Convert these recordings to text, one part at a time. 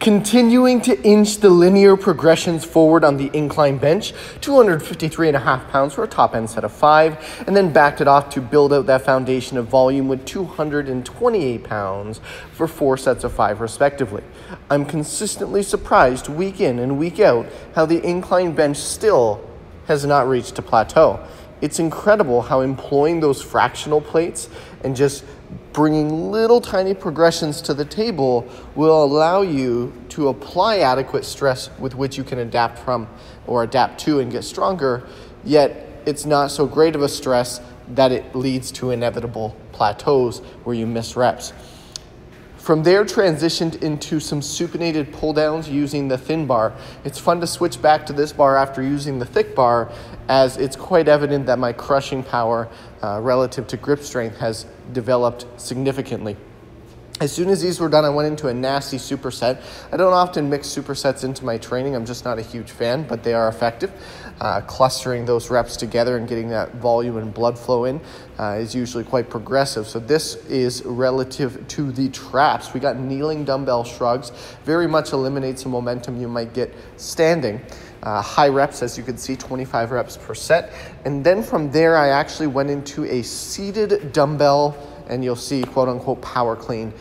Continuing to inch the linear progressions forward on the incline bench, 253.5 pounds for a top end set of 5, and then backed it off to build out that foundation of volume with 228 pounds for 4 sets of 5 respectively. I'm consistently surprised week in and week out how the incline bench still has not reached a plateau. It's incredible how employing those fractional plates and just bringing little tiny progressions to the table will allow you to apply adequate stress with which you can adapt from or adapt to and get stronger, yet it's not so great of a stress that it leads to inevitable plateaus where you miss reps. From there, transitioned into some supinated pull downs using the thin bar. It's fun to switch back to this bar after using the thick bar, as it's quite evident that my crushing power relative to grip strength has developed significantly. As soon as these were done, I went into a nasty superset. I don't often mix supersets into my training. I'm just not a huge fan, but they are effective. Clustering those reps together and getting that volume and blood flow in is usually quite progressive. So this is relative to the traps. We got kneeling dumbbell shrugs. Very much eliminates some momentum you might get standing. High reps, as you can see, 25 reps per set. And then from there, I actually went into a seated dumbbell, and you'll see quote unquote power clean.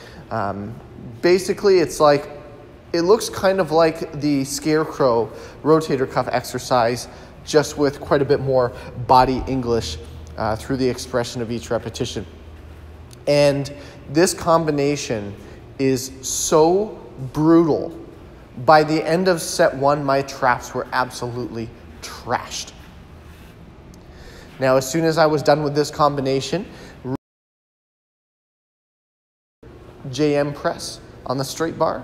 Basically, it's like, it looks kind of like the scarecrow rotator cuff exercise, just with quite a bit more body English through the expression of each repetition. And this combination is so brutal. By the end of set 1, my traps were absolutely trashed. Now, as soon as I was done with this combination, JM Press on the straight bar.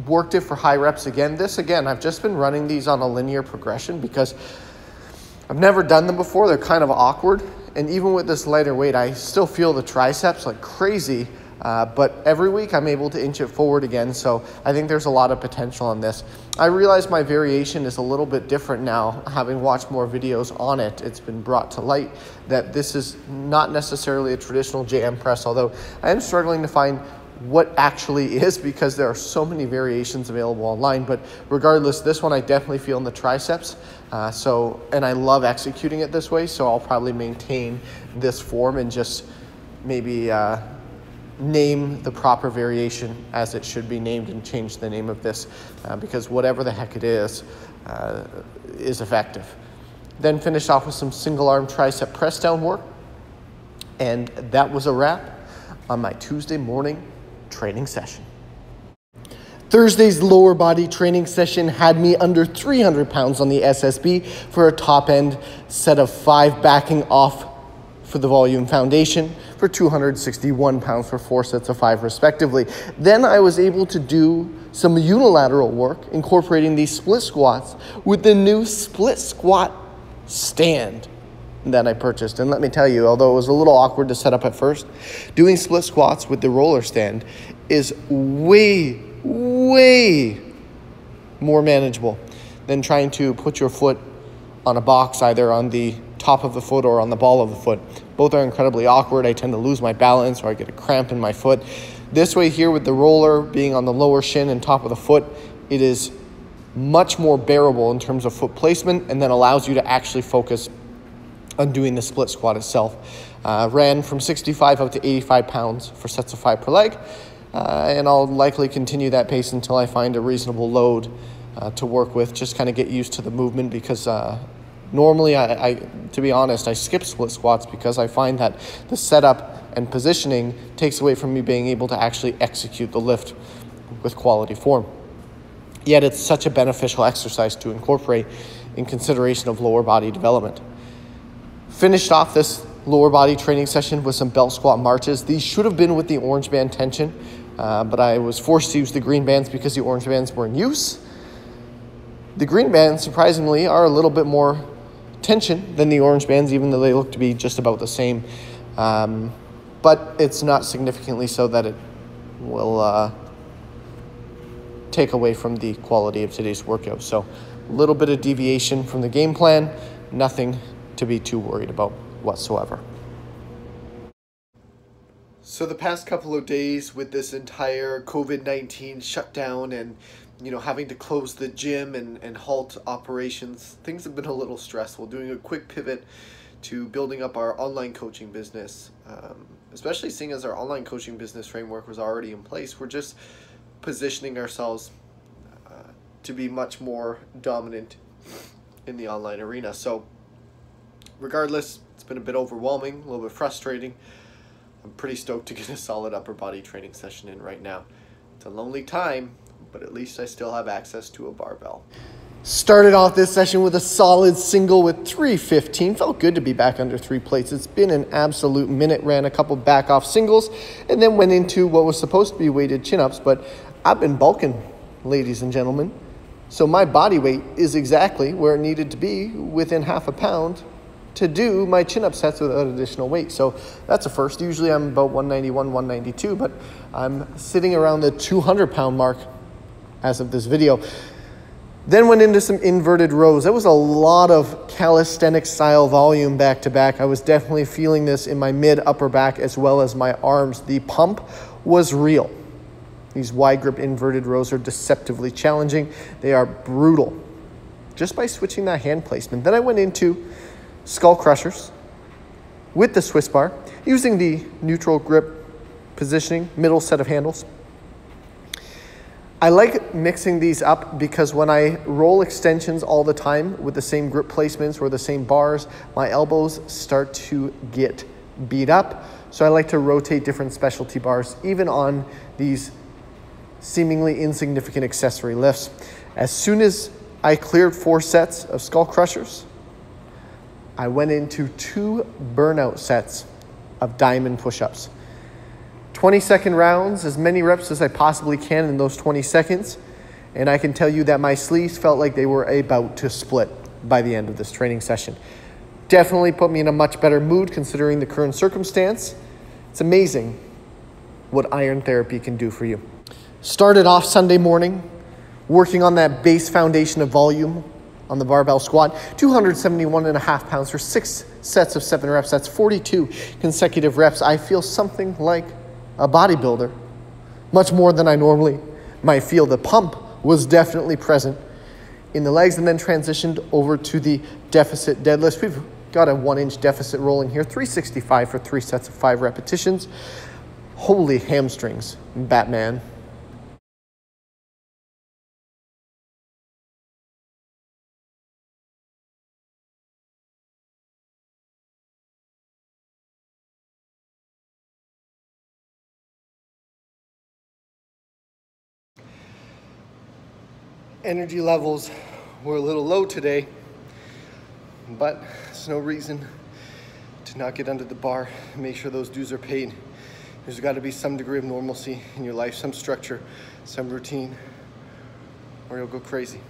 Worked it for high reps again. I've just been running these on a linear progression because I've never done them before. They're kind of awkward. And even with this lighter weight, I still feel the triceps like crazy. But every week I'm able to inch it forward again. So I think there's a lot of potential on this. I realize my variation is a little bit different now, having watched more videos on it. It's been brought to light that this is not necessarily a traditional JM press, although I am struggling to find what actually is, because there are so many variations available online. But regardless, this one I definitely feel in the triceps. And I love executing it this way. So I'll probably maintain this form and just maybe name the proper variation as it should be named and change the name of this because whatever the heck it is effective. Then finish off with some single arm tricep press down work. And that was a wrap on my Tuesday morning training session. Thursday's lower body training session had me under 300 pounds on the SSB for a top end set of 5, backing off for the volume foundation for 261 pounds for 4 sets of 5 respectively. Then I was able to do some unilateral work incorporating these split squats with the new split squat stand that I purchased. And let me tell you, although it was a little awkward to set up at first, doing split squats with the roller stand is way more manageable than trying to put your foot on a box, either on the top of the foot or on the ball of the foot. Both are incredibly awkward. I tend to lose my balance or I get a cramp in my foot. This way here, with the roller being on the lower shin and top of the foot, it is much more bearable in terms of foot placement, and then allows you to actually focus on doing the split squat itself. Ran from 65 up to 85 pounds for sets of 5 per leg, and I'll likely continue that pace until I find a reasonable load to work with, just kind of get used to the movement, because normally, to be honest, I skip split squats because I find that the setup and positioning takes away from me being able to actually execute the lift with quality form. Yet it's such a beneficial exercise to incorporate in consideration of lower body development. Finished off this lower body training session with some belt squat marches. These should have been with the orange band tension, but I was forced to use the green bands because the orange bands were in use. The green bands, surprisingly, are a little bit more tension than the orange bands, even though they look to be just about the same. But it's not significantly so that it will take away from the quality of today's workout. So a little bit of deviation from the game plan, nothing to be too worried about whatsoever. So the past couple of days with this entire COVID-19 shutdown and, having to close the gym and halt operations, things have been a little stressful. Doing a quick pivot to building up our online coaching business, especially seeing as our online coaching business framework was already in place, we're just positioning ourselves to be much more dominant in the online arena. So regardless, it's been a bit overwhelming, a little bit frustrating. I'm pretty stoked to get a solid upper body training session in right now. It's a lonely time, but at least I still have access to a barbell. Started off this session with a solid single with 315. Felt good to be back under 3 plates. It's been an absolute minute. Ran a couple back off singles and then went into what was supposed to be weighted chin-ups, but I've been bulking, ladies and gentlemen. So my body weight is exactly where it needed to be, within half a pound, to do my chin-up sets without additional weight. So that's a first. Usually I'm about 191, 192, but I'm sitting around the 200-pound mark as of this video. Then went into some inverted rows. That was a lot of calisthenic style volume back to back. I was definitely feeling this in my mid upper back as well as my arms. The pump was real. These wide grip inverted rows are deceptively challenging. They are brutal just by switching that hand placement. Then I went into skull crushers with the Swiss bar, using the neutral grip positioning, middle set of handles. I like mixing these up because when I roll extensions all the time with the same grip placements or the same bars, my elbows start to get beat up. So I like to rotate different specialty bars, even on these seemingly insignificant accessory lifts. As soon as I cleared 4 sets of skull crushers, I went into 2 burnout sets of diamond push-ups. 20-second rounds, as many reps as I possibly can in those 20 seconds. And I can tell you that my sleeves felt like they were about to split by the end of this training session. Definitely put me in a much better mood considering the current circumstance. It's amazing what iron therapy can do for you. Started off Sunday morning working on that base foundation of volume on the barbell squat, 271.5 pounds for 6 sets of 7 reps. That's 42 consecutive reps. I feel something like a bodybuilder, much more than I normally might feel. The pump was definitely present in the legs, and then transitioned over to the deficit deadlift. We've got a 1-inch deficit rolling here, 365 for 3 sets of 5 repetitions. Holy hamstrings, Batman. Energy levels were a little low today, but there's no reason to not get under the bar and make sure those dues are paid. There's got to be some degree of normalcy in your life, some structure, some routine, or you'll go crazy.